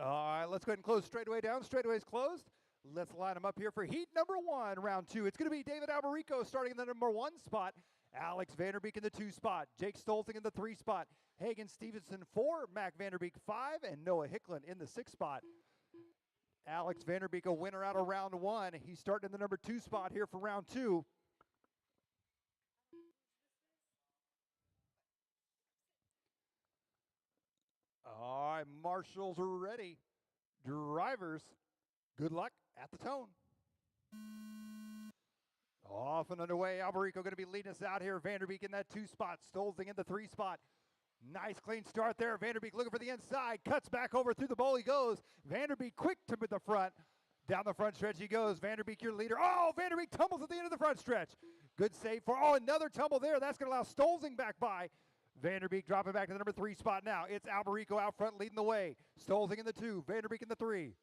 All right, let's go ahead and close straightaway down. Straightaway's closed. Let's line them up here for heat number 1, round 2. It's going to be David Alberico starting in the number 1 spot. Alex Vanderbeek in the 2 spot. Jake Stolzing in the 3 spot. Hagen Stevenson 4, Mac Vanderbeek 5, and Noah Hicklin in the 6 spot. Alex Vanderbeek a winner out of round 1. He's starting in the number 2 spot here for round 2. All right, marshals are ready. Drivers, good luck at the tone. Off and underway. Alberico going to be leading us out here. Vanderbeek in that 2 spot. Stolzing in the 3 spot. Nice clean start there. Vanderbeek looking for the inside. Cuts back over through the bowl he goes. Vanderbeek quick to the front. Down the front stretch he goes. Vanderbeek your leader. Oh, Vanderbeek tumbles at the end of the front stretch. Good save for, another tumble there. That's going to allow Stolzing back by. Vanderbeek dropping back to the number 3 spot now. It's Alberico out front leading the way. Stolzing in the 2. Vanderbeek in the 3.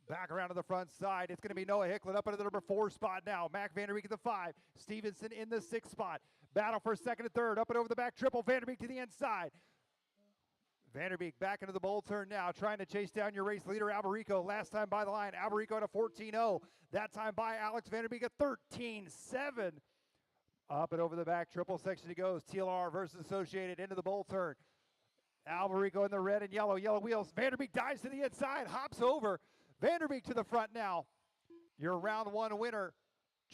Back around to the front side. It's going to be Noah Hicklin up into the number 4 spot now. Mac Vanderbeek at the 5. Stevenson in the 6 spot. Battle for second and third. Up and over the back triple. Vanderbeek to the inside. Vanderbeek back into the bowl turn now, trying to chase down your race leader, Alberico. Last time by the line, Alberico at a 14-0. That time by Alex Vanderbeek at 13-7. Up and over the back triple section he goes. TLR versus Associated into the bowl turn. Alberico in the red and yellow wheels. Vanderbeek dives to the inside, hops over. Vanderbeek to the front now. Your round 1 winner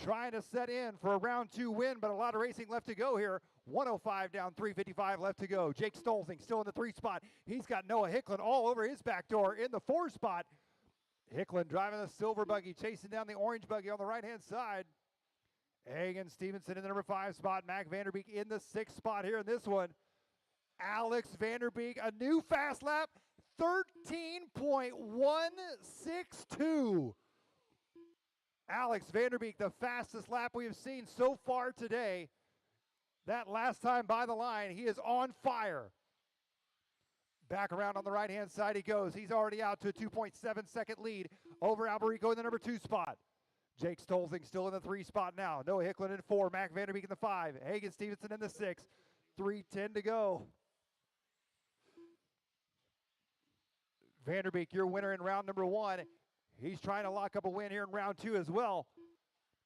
trying to set in for a round 2 win, but a lot of racing left to go here. 105 down, 355 left to go. Jake Stolzing still in the 3 spot. He's got Noah Hicklin all over his back door in the 4 spot. Hicklin driving the silver buggy, chasing down the orange buggy on the right-hand side. Hagen Stevenson in the number 5 spot. Mac Vanderbeek in the 6th spot here in this one. Alex Vanderbeek, a new fast lap, 13.162. Alex Vanderbeek, the fastest lap we have seen so far today. That last time by the line, he is on fire. Back around on the right-hand side he goes. He's already out to a 2.7 second lead over Alberico in the number 2 spot. Jake Stolzing still in the 3 spot now. Noah Hicklin in 4, Mac Vanderbeek in the 5, Hagen Stevenson in the 6, 3:10 to go. Vanderbeek, your winner in round number 1. He's trying to lock up a win here in round 2 as well.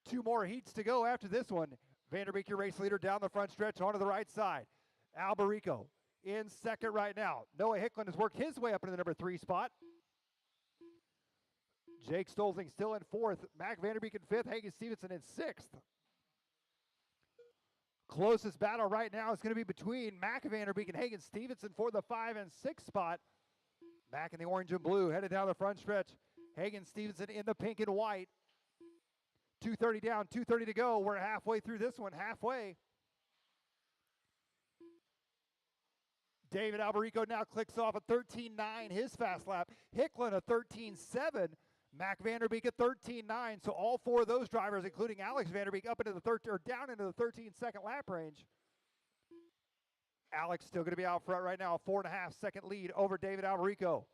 2 more heats to go after this one. Vanderbeek, your race leader, down the front stretch onto the right side. Alberico in second right now. Noah Hicklin has worked his way up into the number 3 spot. Jake Stolzing still in 4th. Mac Vanderbeek in 5th. Hagen Stevenson in 6th. Closest battle right now is going to be between Mac Vanderbeek and Hagen Stevenson for the 5 and 6 spot. Mac in the orange and blue, headed down the front stretch. Hagen Stevenson in the pink and white. 2:30 down, 2:30 to go. We're halfway through this one, halfway. David Alberico now clicks off a 13.9, his fast lap. Hicklin a 13.7. Mac Vanderbeek at 13.9. So all 4 of those drivers, including Alex Vanderbeek, up into the down into the 13-second lap range. Alex still going to be out front right now, a 4.5 second lead over David Alberico.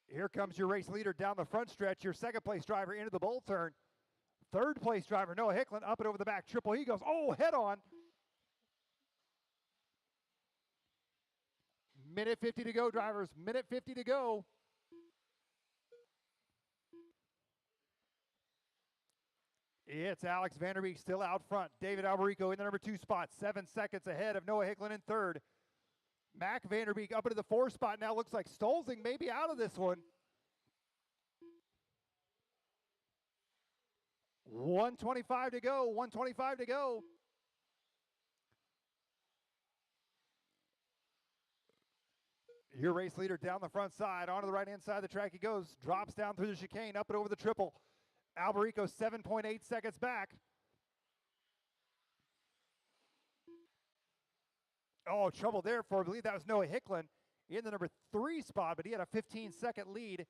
Here comes your race leader down the front stretch, your 2nd place driver into the bowl turn. 3rd place driver, Noah Hicklin, up and over the back triple. He goes, head on. Minute 50 to go, drivers. Minute 50 to go. It's Alex Vanderbeek still out front. David Alberico in the number 2 spot, 7 seconds ahead of Noah Hicklin in 3rd. Mac Vanderbeek up into the 4 spot now. Looks like Stolzing may be out of this one. 125 to go, 125 to go. Your race leader down the front side, onto the right-hand side of the track he goes. Drops down through the chicane, up and over the triple. Alberico 7.8 seconds back. Trouble there for, I believe that was Noah Hicklin in the number 3 spot, but he had a 15-second lead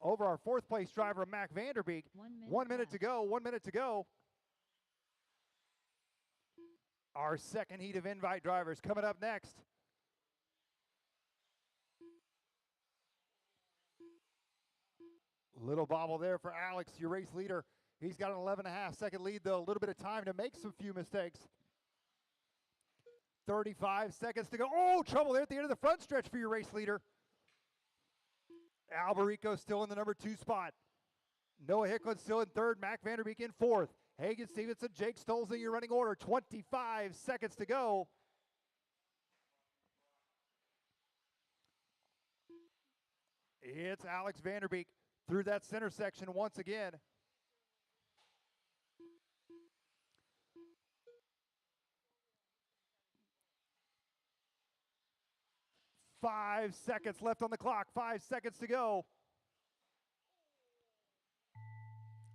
over our 4th place driver, Mac Vanderbeek. 1 minute to go, 1 minute to go. Our second heat of invite drivers coming up next. Little bobble there for Alex, your race leader. He's got an 11.5 second lead, though. A little bit of time to make some few mistakes. 35 seconds to go. Oh, trouble there at the end of the front stretch for your race leader. Alberico still in the number 2 spot. Noah Hicklin still in 3rd. Mac Vanderbeek in 4th. Hagen Stevenson, Jake Stolzing, your running order. 25 seconds to go. It's Alex Vanderbeek through that center section once again. 5 seconds left on the clock. 5 seconds to go.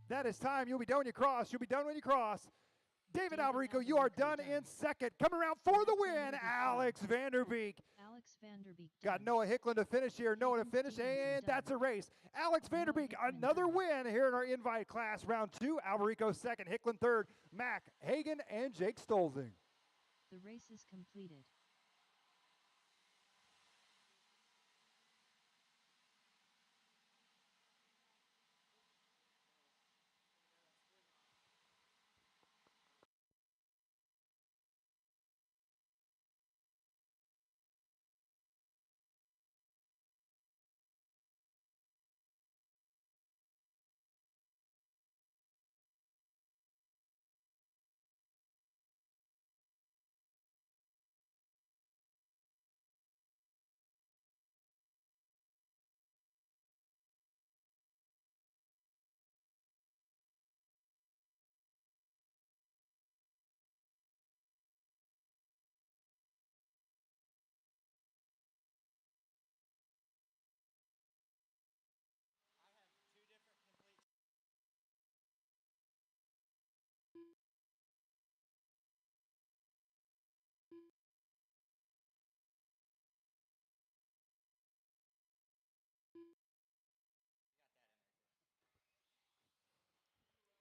That is time. You'll be done when you cross. You'll be done when you cross. David Alberico, you are done in 2nd. Coming around for the win, Alex Vanderbeek. Alex Vanderbeek. Got Noah Hicklin to finish here. Noah to finish, and that's a race. Alex Vanderbeek, another win here in our invite class. Round 2, Alberico 2nd, Hicklin 3rd, Mac, Hagen, and Jake Stolzing. The race is completed.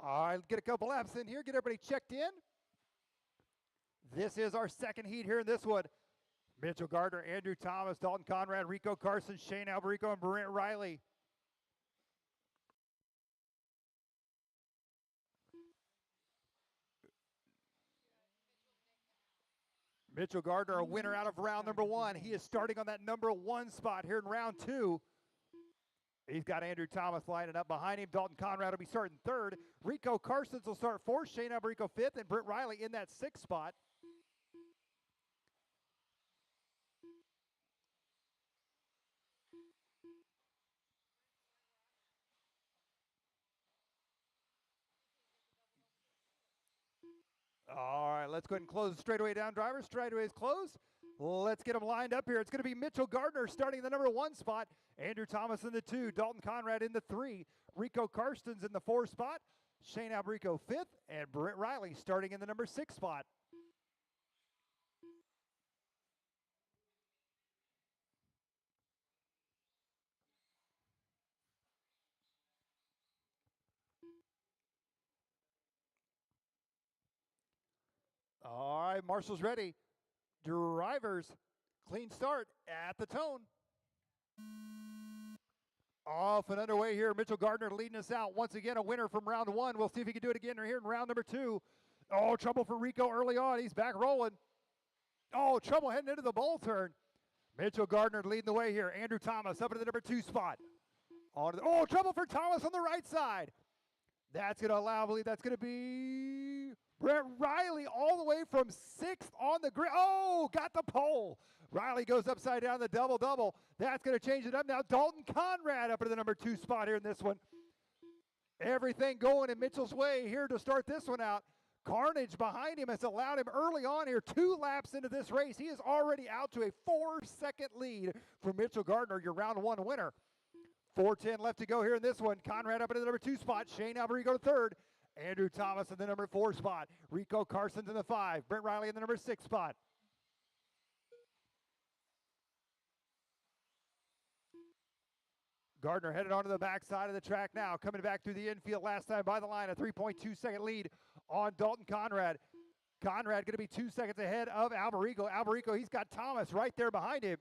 All right, get a couple laps in here, get everybody checked in. This is our second heat here in this one. Mitchell Gardner, Andrew Thomas, Dalton Conrad, Rico Carson, Shane Alberico, and Brent Riley. Mitchell Gardner, a winner out of round number 1. He is starting on that number 1 spot here in round 2. He's got Andrew Thomas lining up behind him. Dalton Conrad will be starting 3rd. Rico Carsons will start 4th. Shane Alberico 5th, and Brent Riley in that 6th spot. All right, let's go ahead and close the straightaway down, drivers. Straightaway is closed. Let's get them lined up here. It's going to be Mitchell Gardner starting the number 1 spot. Andrew Thomas in the 2. Dalton Conrad in the 3. Rico Karstens in the 4 spot. Shane Alberico 5th. And Brent Riley starting in the number 6 spot. All right, Marshall's ready. Drivers, clean start at the tone. Off and underway here. Mitchell Gardner leading us out. Once again, a winner from round 1. We'll see if he can do it again here in round number 2. Oh, trouble for Rico early on. He's back rolling. Oh, trouble heading into the bowl turn. Mitchell Gardner leading the way here. Andrew Thomas up into the number 2 spot. Oh, trouble for Thomas on the right side. That's going to allow, I believe that's going to be Brent Riley all the way from 6th on the grid. Oh, got the pole. Riley goes upside down the double-double. That's going to change it up now. Dalton Conrad up into the number 2 spot here in this one. Everything going in Mitchell's way here to start this one out. Carnage behind him has allowed him early on here, 2 laps into this race. He is already out to a 4-second lead for Mitchell Gardner, your round 1 winner. 4:10 left to go here in this one. Conrad up into the number 2 spot. Shane Alberico to 3rd. Andrew Thomas in the number 4 spot. Rico Carsons in the 5. Brent Riley in the number 6 spot. Gardner headed onto the backside of the track now. Coming back through the infield last time by the line. A 3.2-second lead on Dalton Conrad. Conrad going to be 2 seconds ahead of Alberico. Alberico, he's got Thomas right there behind him.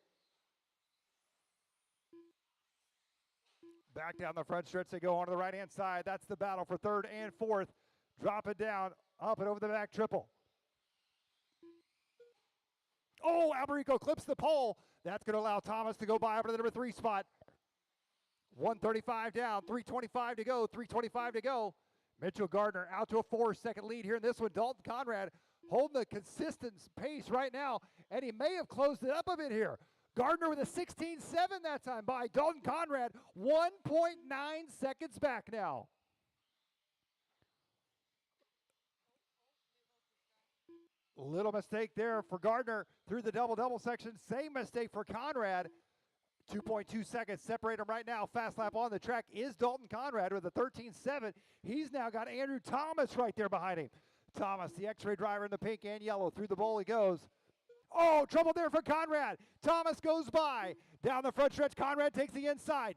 Back down the front stretch they go onto the right-hand side. That's the battle for 3rd and 4th. Drop it down, up and over the back triple. Oh, Alberico clips the pole. That's going to allow Thomas to go by over to the number 3 spot. 135 down, 325 to go, 325 to go. Mitchell Gardner out to a 4-second lead here in this one. Dalton Conrad holding the consistent pace right now, and he may have closed it up a bit here. Gardner with a 16-7 that time by Dalton Conrad, 1.9 seconds back now. Little mistake there for Gardner through the double-double section. Same mistake for Conrad. 2.2 seconds separate them right now. Fast lap on the track is Dalton Conrad with a 13-7. He's now got Andrew Thomas right there behind him. Thomas, the X-ray driver in the pink and yellow. Through the bowl he goes. Oh, trouble there for Conrad. Thomas goes by. Down the front stretch, Conrad takes the inside.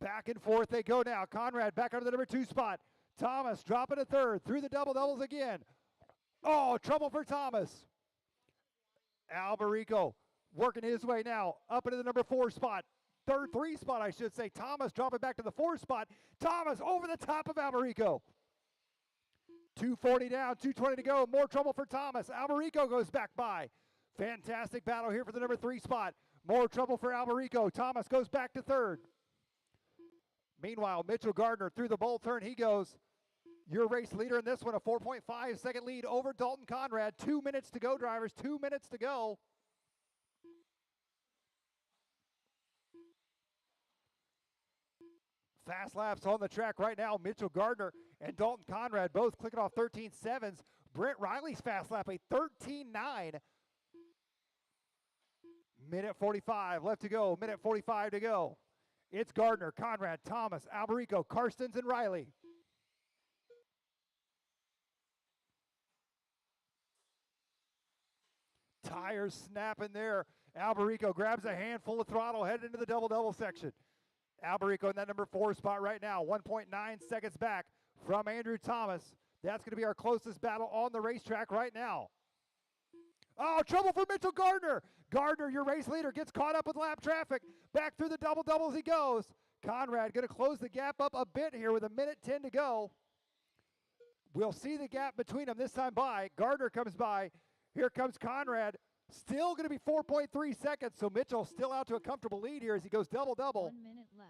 Back and forth they go now. Conrad back under the number 2 spot. Thomas dropping a third. Through the double-doubles again. Oh, trouble for Thomas. Alberico working his way now up into the number 4 spot. 3 spot, I should say. Thomas dropping back to the 4 spot. Thomas over the top of Alberico. 240 down, 220 to go. More trouble for Thomas. Alberico goes back by. Fantastic battle here for the number 3 spot. More trouble for Alberico. Thomas goes back to 3rd. Meanwhile, Mitchell Gardner through the bowl turn. He goes. Your race leader in this one, a 4.5 second lead over Dalton Conrad. 2 minutes to go, drivers. 2 minutes to go. Fast laps on the track right now. Mitchell Gardner and Dalton Conrad both clicking off 13.7s. Brent Riley's fast lap, a 13.9. Minute 45 left to go. Minute 45 to go. It's Gardner, Conrad, Thomas, Alberico, Karstens, and Riley. Tires snapping there. Alberico grabs a handful of throttle, headed into the double-double section. Alberico in that number 4 spot right now, 1.9 seconds back from Andrew Thomas. That's going to be our closest battle on the racetrack right now. Oh, trouble for Mitchell Gardner. Gardner, your race leader, gets caught up with lap traffic. Back through the double-doubles he goes. Conrad going to close the gap up a bit here with 1:10 to go. We'll see the gap between them this time by. Gardner comes by. Here comes Conrad. Still going to be 4.3 seconds, so Mitchell still out to a comfortable lead here as he goes double-double. 1 minute left.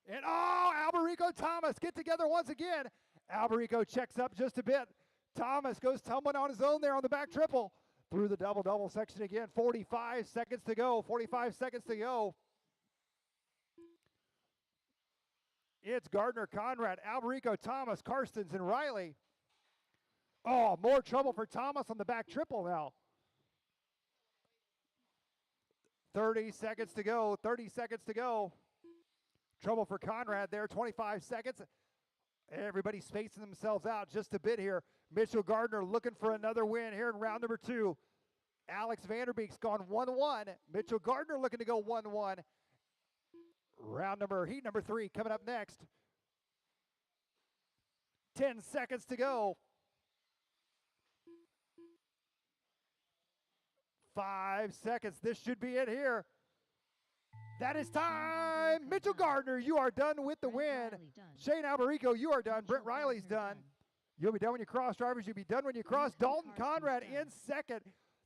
And Alberico Thomas get together once again. Alberico checks up just a bit. Thomas goes tumbling on his own there on the back triple. Through the double-double section again. 45 seconds to go. 45 seconds to go. It's Gardner, Conrad, Alberico, Thomas, Karstens, and Riley. Oh, more trouble for Thomas on the back triple now. 30 seconds to go. 30 seconds to go. Trouble for Conrad there. 25 seconds. Everybody's spacing themselves out just a bit here. Mitchell Gardner looking for another win here in round number 2. Alex Vanderbeek's gone 1-1. Mitchell Gardner looking to go 1-1. Heat number 3 coming up next. 10 seconds to go. 5 seconds. This should be it here. That is time. Mitchell Gardner, you are done with the win. Shane Alberico, you are done. Brent Riley's done. You'll be done when you cross, drivers. You'll be done when you cross. Dalton Conrad in second.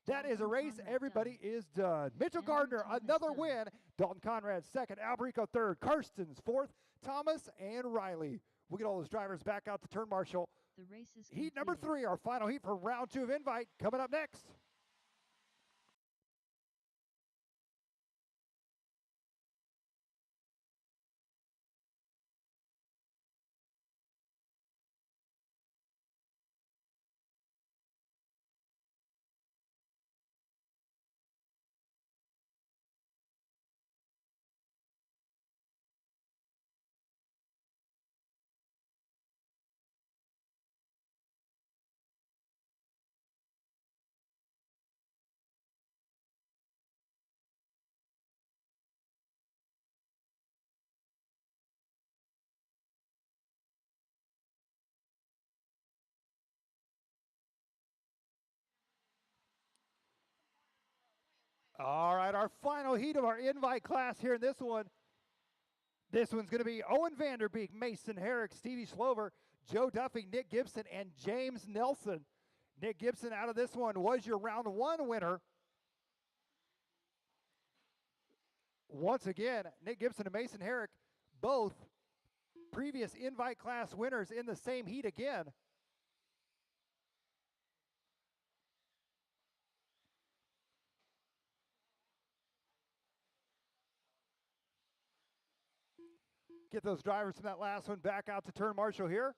That is a race. Everybody is done. Mitchell Gardner, another win. Dalton Conrad second. Alberico third. Karstens fourth. Thomas and Riley. We'll get all those drivers back out to turn marshal. The race is Heat number 3, our final heat for round 2 of Invite, coming up next. All right, our final heat of our invite class here in this one. This one's going to be Owen Vanderbeek, Mason Herrick, Stevie Slover, Joe Duffy, Nick Gibson, and James Nelson. Nick Gibson out of this one was your round one winner. Once again, Nick Gibson and Mason Herrick, both previous invite class winners in the same heat again. Get those drivers from that last one back out to turn marshal here.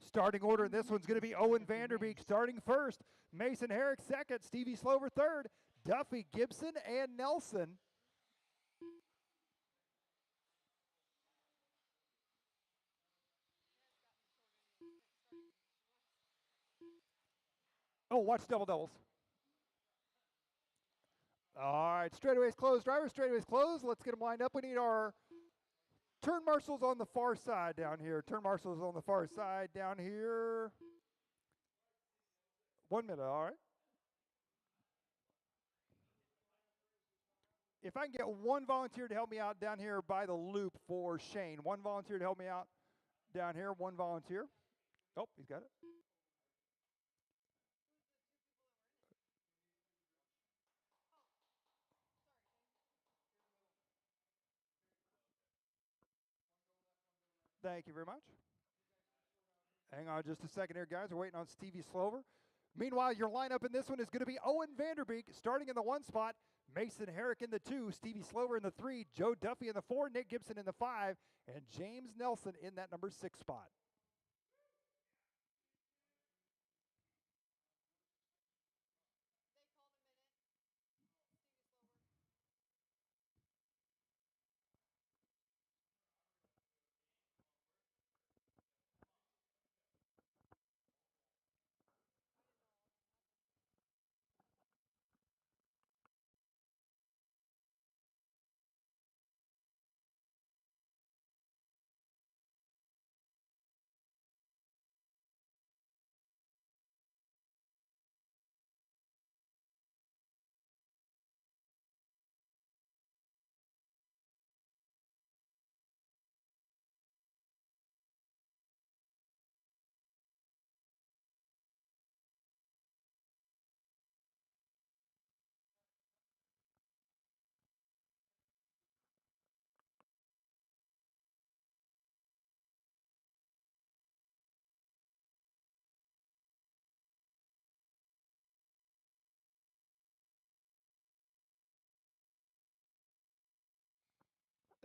Starting order in this one's going to be Owen Vanderbeek starting first, Mason Herrick second, Stevie Slover third, Duffy, Gibson, and Nelson. Oh, watch double doubles. All right, straightaways closed, drivers, straightaways closed. Let's get them lined up. We need our turn marshals on the far side down here. Turn marshals on the far side down here. 1 minute, all right. If I can get one volunteer to help me out down here by the loop for Shane. One volunteer to help me out down here. One volunteer. Oh, he's got it. Thank you very much. Hang on just a second here, guys. We're waiting on Stevie Slover. Meanwhile, your lineup in this one is going to be Owen Vanderbeek starting in the 1 spot, Mason Herrick in the 2, Stevie Slover in the 3, Joe Duffy in the 4, Nick Gibson in the 5, and James Nelson in that number 6 spot.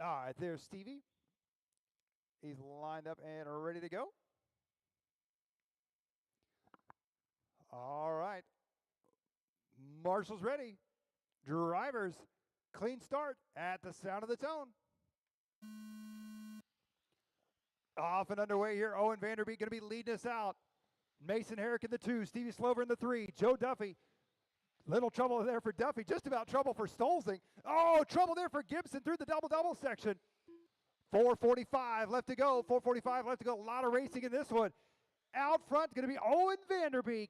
All right, there's Stevie. He's lined up and ready to go. All right. Marshall's ready. Drivers, clean start at the sound of the tone. Off and underway here. Owen Vanderbeek going to be leading us out. Mason Herrick in the 2, Stevie Slover in the 3, Joe Duffy. Little trouble there for Duffy, just about trouble for Stolzing. Oh, trouble there for Gibson through the double-double section. 4:45 left to go, 4:45 left to go. A lot of racing in this one. Out front, going to be Owen Vanderbeek.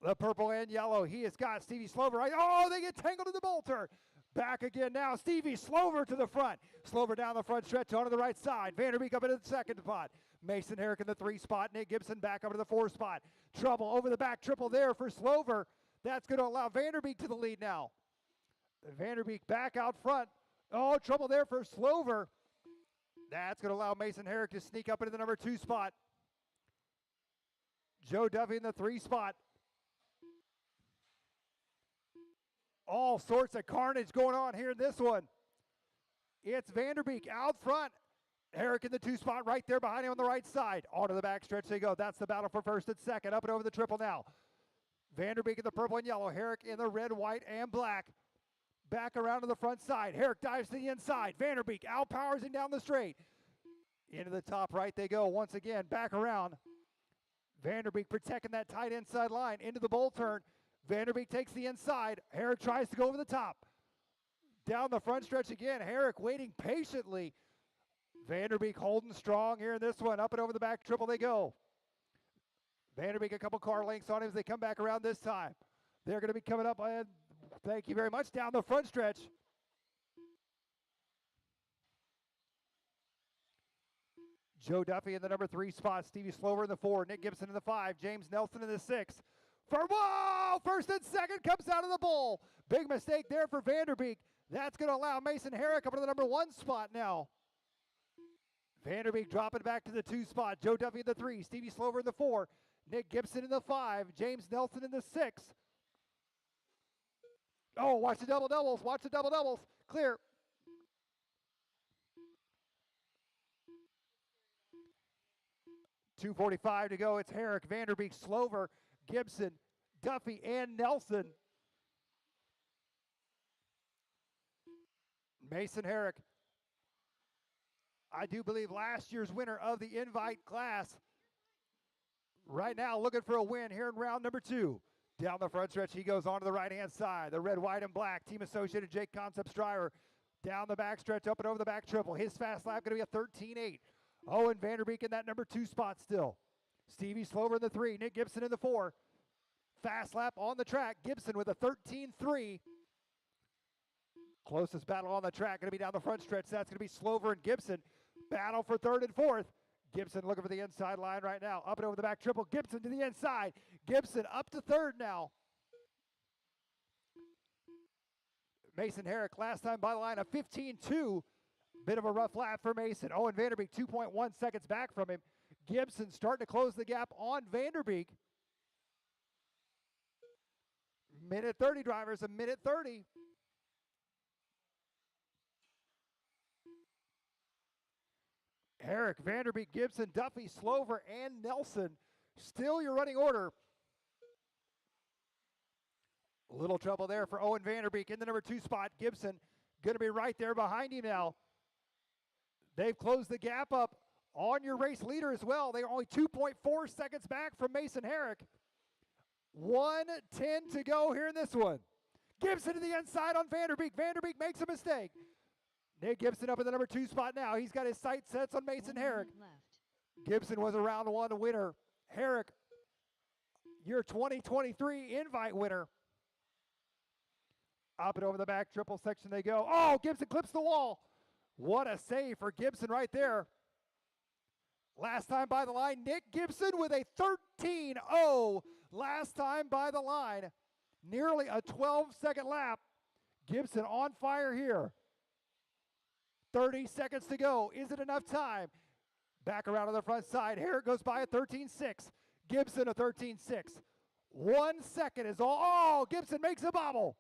The purple and yellow. He has got Stevie Slover right. Oh, they get tangled in the bolter. Back again now. Stevie Slover to the front. Slover down the front stretch onto the right side. Vanderbeek up into the 2nd spot. Mason Herrick in the 3 spot. Nick Gibson back up to the 4 spot. Trouble over the back triple there for Slover. That's going to allow Vanderbeek to the lead now. Vanderbeek back out front. Oh, trouble there for Slover. That's going to allow Mason Herrick to sneak up into the number 2 spot. Joe Duffy in the 3 spot. All sorts of carnage going on here in this one. It's Vanderbeek out front. Herrick in the 2 spot right there behind him on the right side. Onto the back stretch they go. That's the battle for 1st and 2nd. Up and over the triple now. Vanderbeek in the purple and yellow. Herrick in the red, white, and black. Back around to the front side. Herrick dives to the inside. Vanderbeek outpowers him down the straight. Into the top right they go. Once again, back around. Vanderbeek protecting that tight inside line. Into the bowl turn. Vanderbeek takes the inside. Herrick tries to go over the top. Down the front stretch again. Herrick waiting patiently. Vanderbeek holding strong here in this one. Up and over the back triple they go. Vanderbeek a couple car lengths on him as they come back around this time. They're going to be coming up, and thank you very much, down the front stretch. Joe Duffy in the number 3 spot. Stevie Slover in the 4. Nick Gibson in the 5. James Nelson in the 6. First and second comes out of the bowl. Big mistake there for Vanderbeek. That's going to allow Mason Herrick up to the number 1 spot now. Vanderbeek dropping back to the 2 spot. Joe Duffy in the 3. Stevie Slover in the 4. Nick Gibson in the 5. James Nelson in the 6. Oh, watch the double doubles. Watch the double doubles. Clear. .245 to go. It's Herrick, Vanderbeek, Slover, Gibson, Duffy, and Nelson. Mason Herrick, I do believe last year's winner of the invite class. Right now looking for a win here in round number 2. Down the front stretch, he goes onto the right-hand side. The red, white, and black team associated JConcepts driver. Down the back stretch, up and over the back triple. His fast lap going to be a 13.8. Owen Vanderbeek in that number 2 spot still. Stevie Slover in the 3. Nick Gibson in the 4. Fast lap on the track. Gibson with a 13.3. Closest battle on the track going to be down the front stretch. That's going to be Slover and Gibson. Battle for 3rd and 4th. Gibson looking for the inside line right now. Up and over the back triple. Gibson to the inside. Gibson up to 3rd now. Mason Herrick last time by the line, a 15.2. Bit of a rough lap for Mason. Owen Vanderbeek 2.1 seconds back from him. Gibson starting to close the gap on Vanderbeek. Minute 30, drivers, a minute 30. Herrick, Vanderbeek, Gibson, Duffy, Slover, and Nelson. Still your running order. A little trouble there for Owen Vanderbeek in the number 2 spot. Gibson going to be right there behind him now. They've closed the gap up on your race leader as well. They are only 2.4 seconds back from Mason Herrick. 1:10 to go here in this one. Gibson to the inside on Vanderbeek. Vanderbeek makes a mistake. Nick Gibson up in the number 2 spot now. He's got his sight sets on Mason Herrick. Gibson was a round 1 winner. Herrick, your 2023 invite winner. Up and over the back triple section they go. Oh, Gibson clips the wall. What a save for Gibson right there. Last time by the line, Nick Gibson with a 13.0 last time by the line. Nearly a 12-second lap. Gibson on fire here. 30 seconds to go. Is it enough time? Back around to the front side. Herrick goes by a 13.6. Gibson a 13.6. 1 second is all. Oh, Gibson makes a bobble.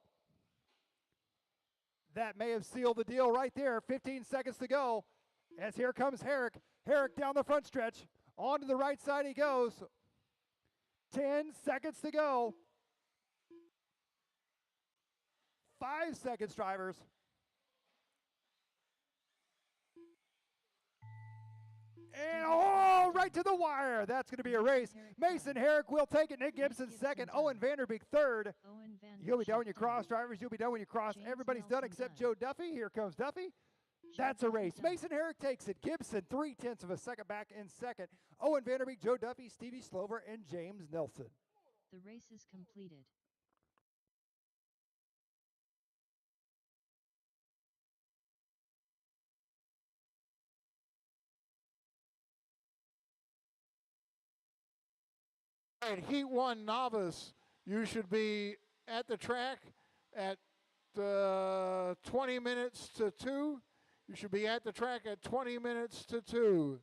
That may have sealed the deal right there. 15 seconds to go. As here comes Herrick. Herrick down the front stretch. On to the right side he goes. 10 seconds to go. 5 seconds, drivers. And oh, right to the wire. That's going to be a race. Mason Herrick will take it. Nick Gibson second. Owen Vanderbeek third. You'll be done when you cross, drivers. You'll be done when you cross. Everybody's done except Joe Duffy. Here comes Duffy. That's a race. Mason Herrick takes it. Gibson 0.3 of a second back in second. Owen Vanderbeek, Joe Duffy, Stevie Slover, and James Nelson. The race is completed. All right, Heat 1 novice, you should be at the track at 20 minutes to 2. You should be at the track at 20 minutes to 2.